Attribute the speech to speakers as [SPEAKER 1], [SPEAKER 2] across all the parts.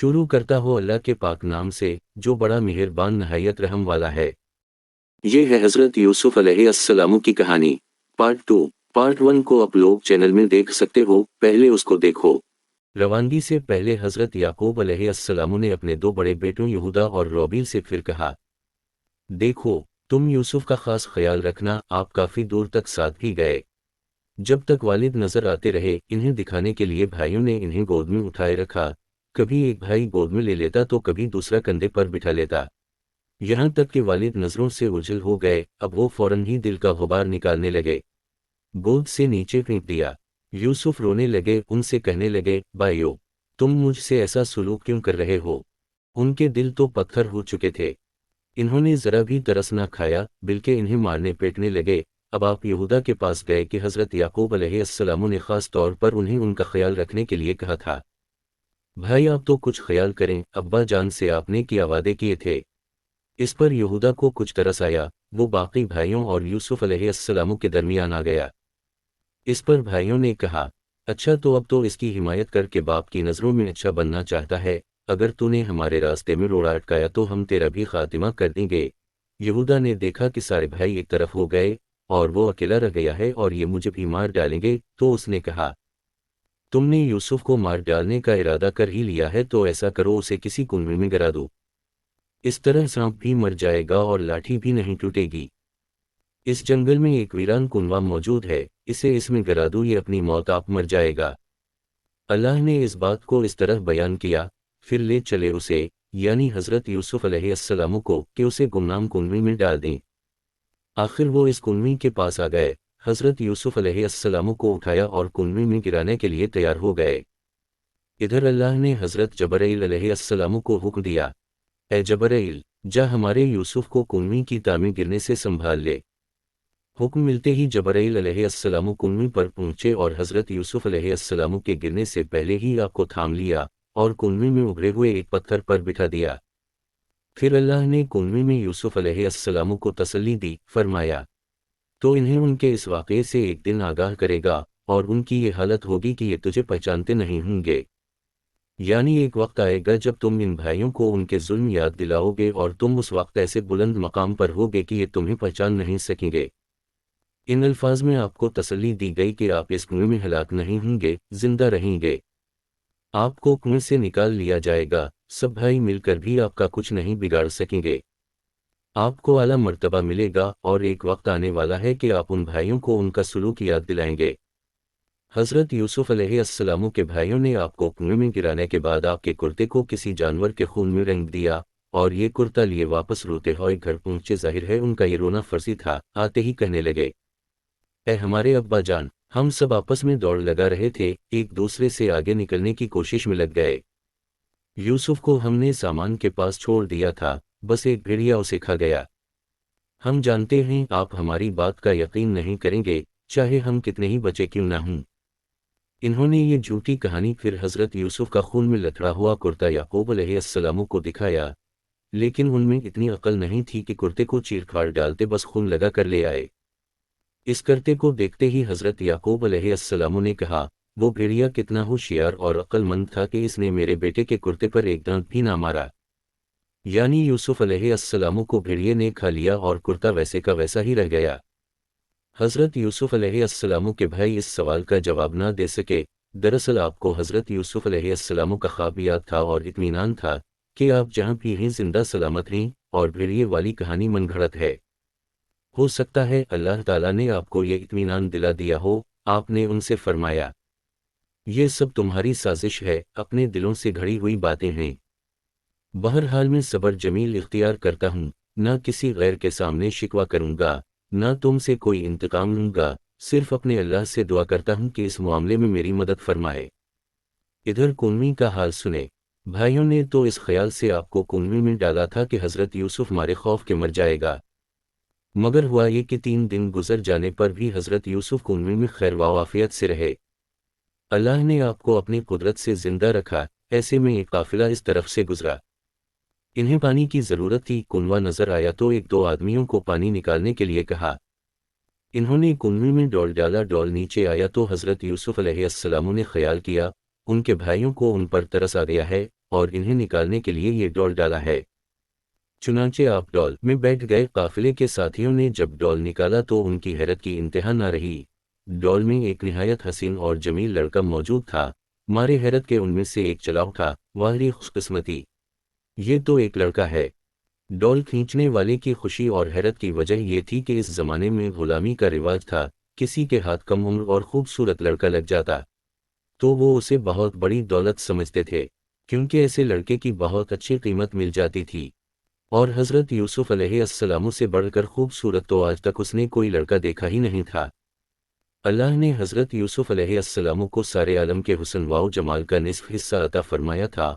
[SPEAKER 1] شروع کرتا ہو اللہ کے پاک نام سے جو بڑا مہربان نہایت رحم والا ہے۔ یہ ہے حضرت یوسف علیہ السلام کی کہانی۔ پارٹ 2۔ پارٹ 1 کو آپ لوگ چینل میں دیکھ سکتے ہو، پہلے اس کو دیکھو۔ روانگی سے پہلے حضرت یعقوب علیہ السلام نے اپنے دو بڑے بیٹوں یہودا اور روبیل سے پھر کہا، دیکھو تم یوسف کا خاص خیال رکھنا۔ آپ کافی دور تک ساتھ ہی گئے، جب تک والد نظر آتے رہے۔ انہیں دکھانے کے لیے بھائیوں نے انہیں گود میں اٹھائے رکھا، کبھی ایک بھائی گود میں لے لیتا تو کبھی دوسرا کندھے پر بٹھا لیتا، یہاں تک کہ والد نظروں سے اوجھل ہو گئے۔ اب وہ فوراً ہی دل کا غبار نکالنے لگے، گود سے نیچے پھینک دیا۔ یوسف رونے لگے، ان سے کہنے لگے، بھائیو تم مجھ سے ایسا سلوک کیوں کر رہے ہو؟ ان کے دل تو پتھر ہو چکے تھے، انہوں نے ذرا بھی ترس نہ کھایا، بلکہ انہیں مارنے پیٹنے لگے۔ اب آپ یہودا کے پاس گئے کہ حضرت یعقوب علیہ السلام نے خاص طور پر انہیں ان کا خیال رکھنے کے لیے کہا تھا۔ بھائی آپ تو کچھ خیال کریں، ابا جان سے آپ نے کیا وعدے کیے تھے؟ اس پر یہودا کو کچھ ترس آیا، وہ باقی بھائیوں اور یوسف علیہ السلام کے درمیان آ گیا۔ اس پر بھائیوں نے کہا، اچھا تو اب تو اس کی حمایت کر کے باپ کی نظروں میں اچھا بننا چاہتا ہے، اگر تو نے ہمارے راستے میں روڑا اٹکایا تو ہم تیرا بھی خاتمہ کر دیں گے۔ یہودا نے دیکھا کہ سارے بھائی ایک طرف ہو گئے اور وہ اکیلا رہ گیا ہے اور یہ مجھے بھی مار ڈالیں گے، تو اس نے کہا، تم نے یوسف کو مار ڈالنے کا ارادہ کر ہی لیا ہے تو ایسا کرو، اسے کسی کنویں میں گرا دو، اس طرح سانپ بھی مر جائے گا اور لاٹھی بھی نہیں ٹوٹے گی۔ اس جنگل میں ایک ویران کنواں موجود ہے، اسے اس میں گرا دو، یہ اپنی موت آپ مر جائے گا۔ اللہ نے اس بات کو اس طرح بیان کیا، پھر لے چلے اسے، یعنی حضرت یوسف علیہ السلام کو، کہ اسے گمنام کنویں میں ڈال دیں۔ آخر وہ اس کنویں کے پاس آ گئے، حضرت یوسف علیہ السلام کو اٹھایا اور کنویں میں گرانے کے لیے تیار ہو گئے۔ ادھر اللہ نے حضرت جبرائیل علیہ السلام کو حکم دیا، اے جبرائیل جا ہمارے یوسف کو کنویں کی تہ میں گرنے سے سنبھال لے۔ حکم ملتے ہی جبرائیل علیہ السلام کنویں پر پہنچے اور حضرت یوسف علیہ السلام کے گرنے سے پہلے ہی آپ کو تھام لیا اور کنویں میں ابھرے ہوئے ایک پتھر پر بٹھا دیا۔ پھر اللہ نے کنویں میں یوسف علیہ السلام کو تسلی دی، فرمایا، تو انہیں ان کے اس واقعے سے ایک دن آگاہ کرے گا اور ان کی یہ حالت ہوگی کہ یہ تجھے پہچانتے نہیں ہوں گے، یعنی ایک وقت آئے گا جب تم ان بھائیوں کو ان کے ظلم یاد دلاؤ گے اور تم اس وقت ایسے بلند مقام پر ہوگے کہ یہ تمہیں پہچان نہیں سکیں گے۔ ان الفاظ میں آپ کو تسلی دی گئی کہ آپ اس کنویں میں ہلاک نہیں ہوں گے، زندہ رہیں گے۔ آپ کو کنویں سے نکال لیا جائے گا، سب بھائی مل کر بھی آپ کا کچھ نہیں بگاڑ سکیں گے۔ آپ کو اعلیٰ مرتبہ ملے گا اور ایک وقت آنے والا ہے کہ آپ ان بھائیوں کو ان کا سلوک یاد دلائیں گے۔ حضرت یوسف علیہ السلام کے بھائیوں نے آپ کو کنویں میں گرانے کے بعد آپ کے کرتے کو کسی جانور کے خون میں رنگ دیا اور یہ کرتا لیے واپس روتے ہوئے گھر پہنچے۔ ظاہر ہے ان کا یہ رونا فرضی تھا۔ آتے ہی کہنے لگے، اے ہمارے ابا جان، ہم سب آپس میں دوڑ لگا رہے تھے، ایک دوسرے سے آگے نکلنے کی کوشش میں لگ گئے۔ یوسف کو ہم نے سامان کے پاس چھوڑ دیا تھا، بس ایک بھیڑیا اسے کھا گیا۔ ہم جانتے ہیں آپ ہماری بات کا یقین نہیں کریں گے، چاہے ہم کتنے ہی بچے کیوں نہ ہوں۔ انہوں نے یہ جھوٹی کہانی پھر حضرت یوسف کا خون میں لتڑا ہوا کرتا یعقوب علیہ السلام کو دکھایا، لیکن ان میں اتنی عقل نہیں تھی کہ کرتے کو چیر پھاڑ ڈالتے بس خون لگا کر لے آئے۔ اس کرتے کو دیکھتے ہی حضرت یعقوب علیہ السلام نے کہا، وہ بھیڑیا کتنا ہوشیار اور عقل مند تھا کہ اس نے میرے بیٹے کے کرتے پر ایک دانت بھی نہ مارا۔ یعنی یوسف علیہ السلام کو بھیڑیے نے کھا لیا اور کرتا ویسے کا ویسا ہی رہ گیا۔ حضرت یوسف علیہ السلام کے بھائی اس سوال کا جواب نہ دے سکے۔ دراصل آپ کو حضرت یوسف علیہ السلام کا خواب یاد تھا اور اطمینان تھا کہ آپ جہاں بھی ہیں زندہ سلامت ہیں، اور بھیڑیے والی کہانی من گھڑت ہے۔ ہو سکتا ہے اللہ تعالیٰ نے آپ کو یہ اطمینان دلا دیا ہو۔ آپ نے ان سے فرمایا، یہ سب تمہاری سازش ہے، اپنے دلوں سے گھڑی ہوئی باتیں ہیں۔ بہرحال میں صبر جمیل اختیار کرتا ہوں، نہ کسی غیر کے سامنے شکوہ کروں گا، نہ تم سے کوئی انتقام لوں گا، صرف اپنے اللہ سے دعا کرتا ہوں کہ اس معاملے میں میری مدد فرمائے۔ ادھر کنویں کا حال سنے، بھائیوں نے تو اس خیال سے آپ کو کنویں میں ڈالا تھا کہ حضرت یوسف مارے خوف کے مر جائے گا، مگر ہوا یہ کہ 3 دن گزر جانے پر بھی حضرت یوسف کنویں میں خیر و عافیت سے رہے۔ اللہ نے آپ کو اپنی قدرت سے زندہ رکھا۔ ایسے میں ایک قافلہ اس طرف سے گزرا، انہیں پانی کی ضرورت تھی۔ کنواں نظر آیا تو 1-2 آدمیوں کو پانی نکالنے کے لیے کہا۔ انہوں نے کنویں میں ڈول ڈالا، ڈول نیچے آیا تو حضرت یوسف علیہ السلام نے خیال کیا ان کے بھائیوں کو ان پر ترس آ گیا ہے اور انہیں نکالنے کے لیے یہ ڈول ڈالا ہے۔ چنانچہ آپ ڈول میں بیٹھ گئے۔ قافلے کے ساتھیوں نے جب ڈول نکالا تو ان کی حیرت کی انتہا نہ رہی۔ ڈول میں ایک نہایت حسین اور جمیل لڑکا موجود تھا۔ مارے حیرت کے ان میں سے ایک چلا اٹھا، واہ خوش قسمتی، یہ تو ایک لڑکا ہے۔ ڈول کھینچنے والے کی خوشی اور حیرت کی وجہ یہ تھی کہ اس زمانے میں غلامی کا رواج تھا، کسی کے ہاتھ کم عمر اور خوبصورت لڑکا لگ جاتا تو وہ اسے بہت بڑی دولت سمجھتے تھے، کیونکہ ایسے لڑکے کی بہت اچھی قیمت مل جاتی تھی۔ اور حضرت یوسف علیہ السلام سے بڑھ کر خوبصورت تو آج تک اس نے کوئی لڑکا دیکھا ہی نہیں تھا۔ اللہ نے حضرت یوسف علیہ السلام کو سارے عالم کے حسن و جمال کا نصف حصہ عطا فرمایا تھا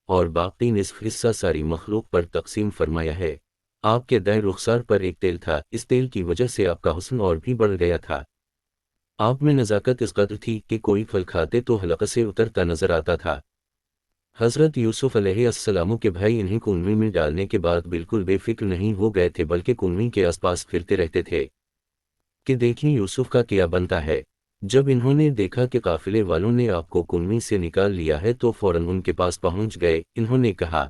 [SPEAKER 1] اور باقی نصف حصہ ساری مخلوق پر تقسیم فرمایا ہے۔ آپ کے دائیں رخسار پر ایک تیل تھا، اس تیل کی وجہ سے آپ کا حسن اور بھی بڑھ گیا تھا۔ آپ میں نزاکت اس قدر تھی کہ کوئی پھل کھاتے تو حلقے سے اترتا نظر آتا تھا۔ حضرت یوسف علیہ السلام کے بھائی انہیں کنویں میں ڈالنے کے بعد بالکل بے فکر نہیں ہو گئے تھے، بلکہ کنویں کے آس پاس پھرتے رہتے تھے کہ دیکھیں یوسف کا کیا بنتا ہے۔ جب انہوں نے دیکھا کہ قافلے والوں نے آپ کو کنویں سے نکال لیا ہے تو فوراً ان کے پاس پہنچ گئے۔ انہوں نے کہا،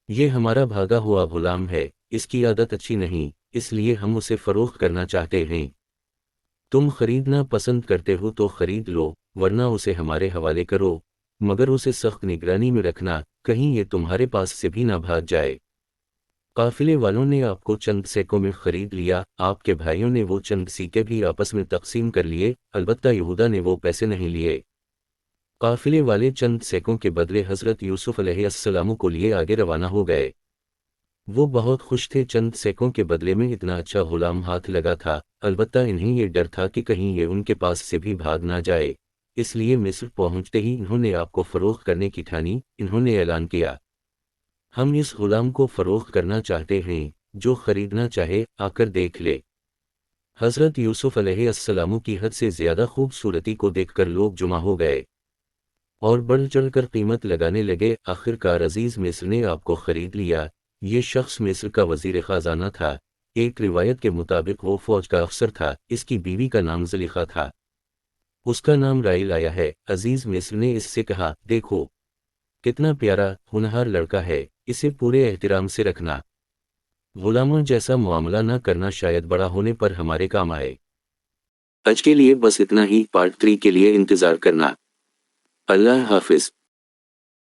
[SPEAKER 1] یہ ہمارا بھاگا ہوا غلام ہے، اس کی عادت اچھی نہیں، اس لیے ہم اسے فروخت کرنا چاہتے ہیں۔ تم خریدنا پسند کرتے ہو تو خرید لو، ورنہ اسے ہمارے حوالے کرو، مگر اسے سخت نگرانی میں رکھنا، کہیں یہ تمہارے پاس سے بھی نہ بھاگ جائے۔ قافلے والوں نے آپ کو چند سیکوں میں خرید لیا۔ آپ کے بھائیوں نے وہ چند سیکے بھی آپس میں تقسیم کر لیے، البتہ یہودا نے وہ پیسے نہیں لیے۔ قافلے والے چند سیکوں کے بدلے حضرت یوسف علیہ السلام کو لیے آگے روانہ ہو گئے۔ وہ بہت خوش تھے، چند سیکوں کے بدلے میں اتنا اچھا غلام ہاتھ لگا تھا، البتہ انہیں یہ ڈر تھا کہ کہیں یہ ان کے پاس سے بھی بھاگ نہ جائے، اس لیے مصر پہنچتے ہی انہوں نے آپ کو فروخت کرنے کی ٹھانی۔ انہوں نے اعلان کیا، ہم اس غلام کو فروخت کرنا چاہتے ہیں، جو خریدنا چاہے آ کر دیکھ لے۔ حضرت یوسف علیہ السلام کی حد سے زیادہ خوبصورتی کو دیکھ کر لوگ جمع ہو گئے اور بڑھ چڑھ کر قیمت لگانے لگے۔ آخر کار عزیز مصر نے آپ کو خرید لیا۔ یہ شخص مصر کا وزیر خزانہ تھا۔ ایک روایت کے مطابق وہ فوج کا افسر تھا۔ اس کی بیوی کا نام زلیخا تھا، اس کا نام رائل آیا ہے۔ عزیز مصر نے اس سے کہا، دیکھو کتنا پیارا ہونہار لڑکا ہے، اسے پورے احترام سے رکھنا، غلاموں جیسا معاملہ نہ کرنا، شاید بڑا ہونے پر ہمارے کام آئے۔ آج کے لیے بس اتنا ہی، پارٹ 3 کے لیے انتظار کرنا۔ اللہ حافظ۔